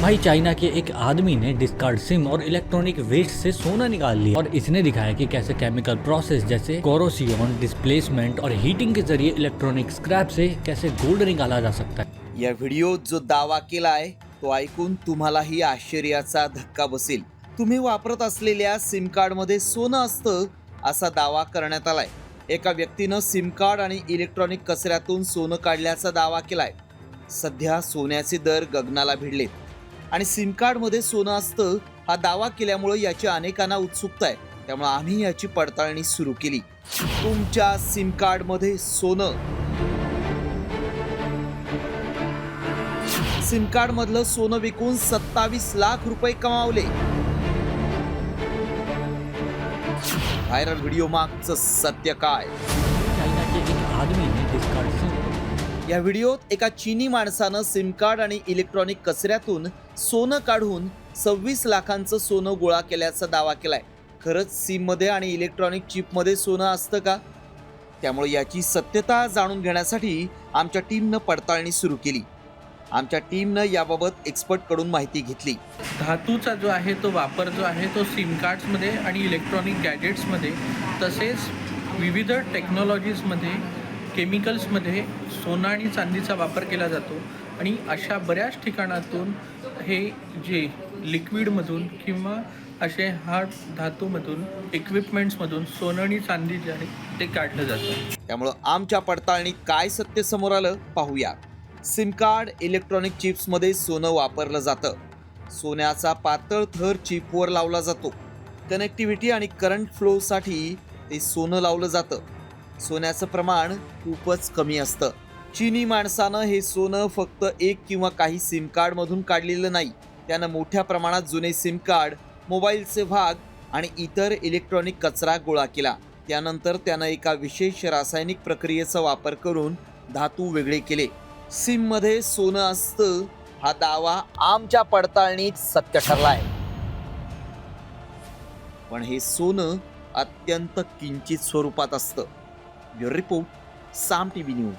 भाई चाइना के एक आदमी ने डिस्कार्ड सिम और इलेक्ट्रॉनिक वेस्ट से सोना निकाल लिया और इसने दिखाया कि कैसे केमिकल प्रोसेस जैसे कोरोसियन, डिस्प्लेसमेंट और हीटिंग के जरिए इलेक्ट्रॉनिक स्क्रैप से कैसे गोल्ड निकाला जा सकता है। या व्हिडिओत जो दावा केलाय तो ऐकून तुम्हालाही आश्चर्याचा धक्का बसेल। तुम्ही वापरत असलेल्या सिम कार्ड मध्ये सोनं असतं असा दावा करण्यात आलाय। एका व्यक्तीनं सिम कार्ड आणि इलेक्ट्रॉनिक कचऱ्यातून सोनं काढल्याचा दावा केलाय। सध्या सोन्याचे दर गगनाला भिडलेत आणि सिम कार्ड मध्ये सोनं असतं हा दावा केल्यामुळे याची अनेकांना उत्सुकता आहे। त्यामुळे आम्ही याची पडताळणी सुरू केली। तुमच्या सिम कार्ड मध्ये सोनं, सिम कार्ड मधलं सोनं विकून 27 लाख रुपये कमावले। व्हायरल व्हिडिओ मागचं सत्य काय? चाइना के एक आदमी ने डिस्कार्ड सिम या व्हिडिओत एका चीनी माणसानं सिम कार्ड आणि इलेक्ट्रॉनिक कचऱ्यातून सोनं काढून 26 लाखांचं सोनं गोळा केल्याचा दावा केलाय। खरंच सिम मध्ये आणि इलेक्ट्रॉनिक चिप मध्ये सोनं असतं का? त्यामुळे याची सत्यता जाणून घेण्यासाठी आमच्या टीमनं पडताळणी सुरू केली। आमच्या टीमनं याबाबत एक्सपर्ट कडून माहिती घेतली। धातूचा जो आहे तो वापर जो आहे तो सिम कार्ड्समध्ये आणि इलेक्ट्रॉनिक गॅजेट्समध्ये तसेच विविध टेक्नॉलॉजीजमध्ये केमिकल्समध्ये सोनं आणि चांदीचा वापर केला जातो आणि अशा बऱ्याच ठिकाणातून हे जे लिक्विडमधून किंवा असे हार्ड धातूमधून इक्विपमेंट्समधून सोनं आणि चांदी जे आहे ते काढलं जातं। त्यामुळे आमच्या पडताळणीत काय सत्य समोर आलं पाहूया। सिम कार्ड, इलेक्ट्रॉनिक चिप्स मध्ये सोनं वापरलं जातं। सोन्याचा पातळ थर चिपवर लावला जातो। कनेक्टिव्हिटी आणि करंट फ्लो साठी ते सोनं लावलं जातं। सोन्याचं प्रमाण खूपच कमी असतं। चीनी माणसानं हे सोनं फक्त एक किंवा काही सिम कार्ड मधून काढलेलं नाही। त्यानं मोठ्या प्रमाणात जुने सिम कार्ड, मोबाईलचे भाग आणि इतर इलेक्ट्रॉनिक कचरा गोळा केला। त्यानंतर त्यानं एका विशेष रासायनिक प्रक्रियेचा वापर करून धातू वेगळे केले। सिम मध्ये सोनं असतं हा दावा आमच्या पडताळणीत सत्य ठरलाय। पण हे सोनं अत्यंत किंचित स्वरूपात असतं। ब्युरो रिपोर्ट, साम टीव्ही न्यूज।